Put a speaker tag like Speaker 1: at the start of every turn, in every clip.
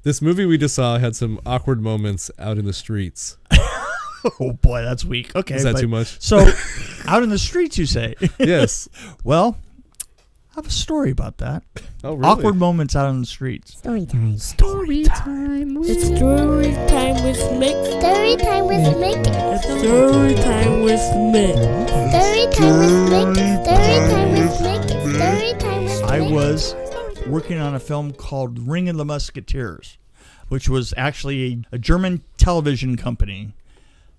Speaker 1: This movie we just saw had some awkward moments out in the streets.
Speaker 2: Oh boy, that's weak. Okay,
Speaker 1: is that too much?
Speaker 2: So, out in the streets, you say?
Speaker 1: Yes.
Speaker 2: Well, I have a story about that.
Speaker 1: Oh, really?
Speaker 2: Awkward moments out in the streets.
Speaker 3: Story time.
Speaker 2: Story time.
Speaker 3: It's story time with Mick. Story time with Mick. Story time with Mick. Story time with Mick. Story time with Mick. Story time with Mick.
Speaker 2: I was working on a film called Ring of the Musketeers, which was actually a German television company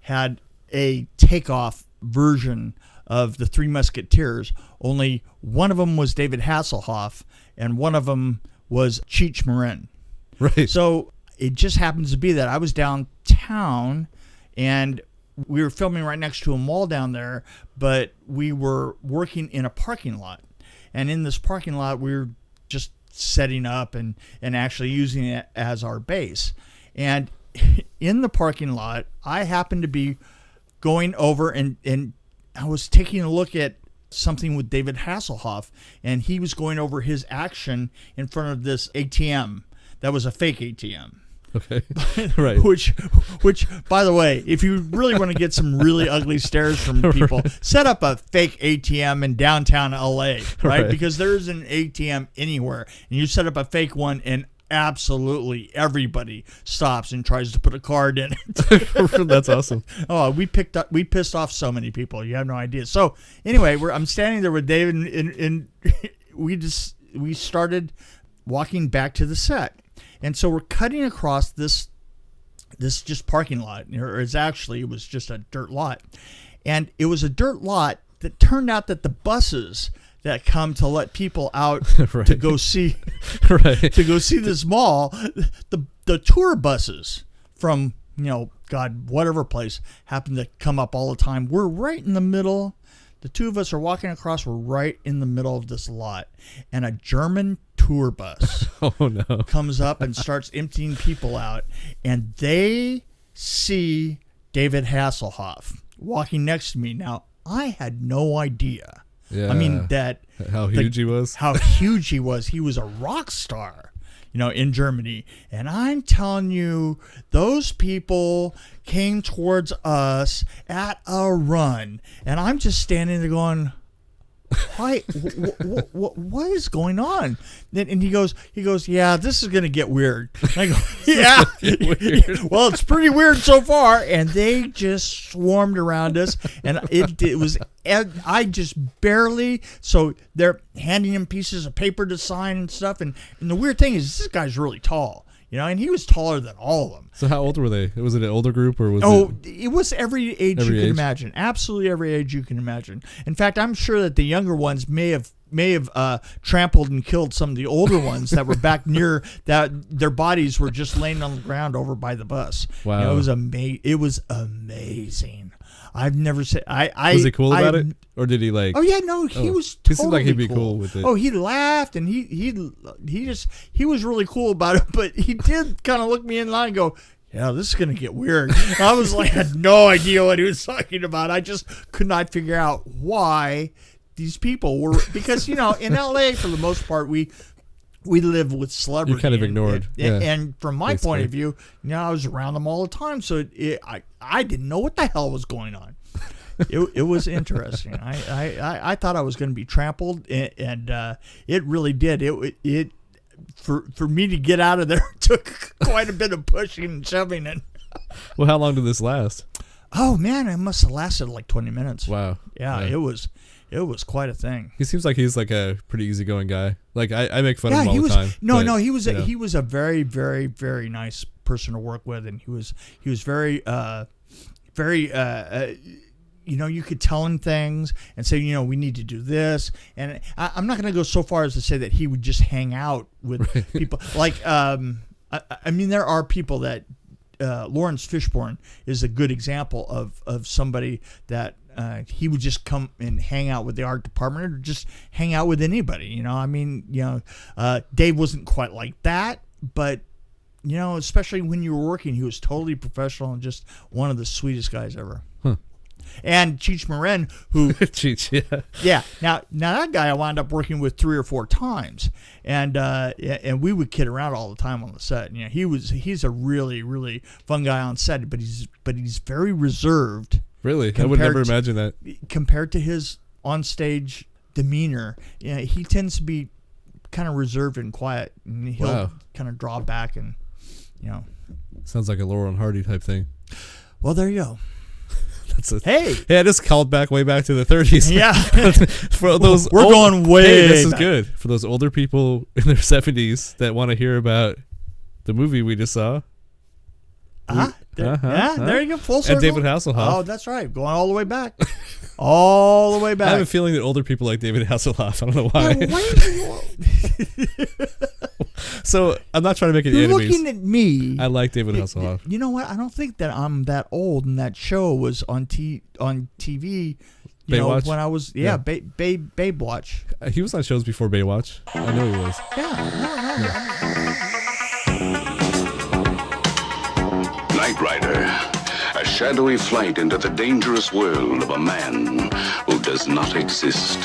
Speaker 2: had a takeoff version of the Three Musketeers, only one of them was David Hasselhoff and one of them was Cheech Marin.
Speaker 1: Right.
Speaker 2: So it just happens to be that I was downtown and we were filming right next to a mall down there, but we were working in a parking lot. And in this parking lot, we were just setting up and actually using it as our base. And in the parking lot, I happened to be going over and I was taking a look at something with David Hasselhoff, and he was going over his action in front of this ATM that was a fake ATM.
Speaker 1: Okay. Right.
Speaker 2: Which, by the way, if you really want to get some really ugly stares from people, set up a fake ATM in downtown LA, right? Because there is an ATM anywhere, and you set up a fake one, and absolutely everybody stops and tries to put a card in it.
Speaker 1: That's awesome.
Speaker 2: Oh, we pissed off so many people. You have no idea. So anyway, I'm standing there with David, and we started walking back to the set. And so we're cutting across this just parking lot, or it was just a dirt lot. And it was a dirt lot that turned out that the buses that come to let people out to go see this mall, the tour buses from, God, whatever place happen to come up all the time. We're right in the middle. The two of us are walking across. We're right in the middle of this lot, and a German tour bus comes up and starts emptying people out, and they see David Hasselhoff walking next to me. Now, I had no idea.
Speaker 1: Yeah.
Speaker 2: I mean,
Speaker 1: how huge he was.
Speaker 2: How huge he was. He was a rock star, in Germany. And I'm telling you, those people came towards us at a run. And I'm just standing there going, why? What is going on? And he goes, yeah, this is going to get weird. And I go, yeah. Well, it's pretty weird so far. And they just swarmed around us. And it was, I just barely, so they're handing him pieces of paper to sign and stuff. And the weird thing is this guy's really tall. And he was taller than all of them.
Speaker 1: So how old were they? Was it an older group or was
Speaker 2: it was every age you can imagine. Absolutely every age you can imagine. In fact, I'm sure that the younger ones may have trampled and killed some of the older ones that were back near that. Their bodies were just laying on the ground over by the bus.
Speaker 1: Wow.
Speaker 2: It was amazing. I've never said
Speaker 1: Was he cool about it, or did he like?
Speaker 2: Oh yeah, no, he was. Totally
Speaker 1: he seemed like he'd be cool with it.
Speaker 2: Oh, he laughed and he was really cool about it. But he did kind of look me in line and go, "Yeah, this is gonna get weird." I was like, I had no idea what he was talking about. I just could not figure out why these people were, because in LA for the most part we live with celebrity.
Speaker 1: You kind of ignored.
Speaker 2: And from my point of view, I was around them all the time, so I didn't know what the hell was going on. It was interesting. I thought I was going to be trampled, and it really did. It for me to get out of there took quite a bit of pushing and shoving. And
Speaker 1: well, how long did this last?
Speaker 2: Oh man, it must have lasted like 20 minutes.
Speaker 1: Wow.
Speaker 2: Yeah. It was quite a thing.
Speaker 1: He seems like he's like a pretty easygoing guy. Like I make fun of him all the time.
Speaker 2: He was a very, very, very nice person to work with, and he was very, you could tell him things and say, we need to do this. And I'm not going to go so far as to say that he would just hang out with people. Like, I mean, there are people that Lawrence Fishburne is a good example of somebody that. He would just come and hang out with the art department or just hang out with anybody. Dave wasn't quite like that, but, especially when you were working, he was totally professional and just one of the sweetest guys ever.
Speaker 1: Huh.
Speaker 2: And Cheech Marin, who
Speaker 1: Cheech, yeah.
Speaker 2: yeah. Now that guy I wound up working with 3 or 4 times, and we would kid around all the time on the set. You know, he's a really, really fun guy on set, but he's very reserved.
Speaker 1: Really, I would never imagine that.
Speaker 2: Compared to his onstage demeanor, yeah, he tends to be kind of reserved and quiet, and he'll kind of draw back and, you know.
Speaker 1: Sounds like a Laurel and Hardy type thing.
Speaker 2: Well, there you go.
Speaker 1: Hey, I just called way back to the 30s.
Speaker 2: Yeah.
Speaker 1: For those
Speaker 2: we're going way
Speaker 1: this is
Speaker 2: back.
Speaker 1: good. For those older people in their 70s that want to hear about the movie we just saw.
Speaker 2: There you go, full circle.
Speaker 1: And David Hasselhoff.
Speaker 2: Oh, that's right. Going all the way back. All the way back.
Speaker 1: I have a feeling that older people like David Hasselhoff. I don't know why. So I'm not trying to make any
Speaker 2: You're
Speaker 1: enemies.
Speaker 2: looking at me.
Speaker 1: I like David Hasselhoff.
Speaker 2: You know what? I don't think that I'm that old, and that show was on TV. You know,
Speaker 1: Baywatch?
Speaker 2: when I was Babe Watch.
Speaker 1: He was on shows before Baywatch. I know he was.
Speaker 4: Knight Rider, a shadowy flight into the dangerous world of a man who does not exist.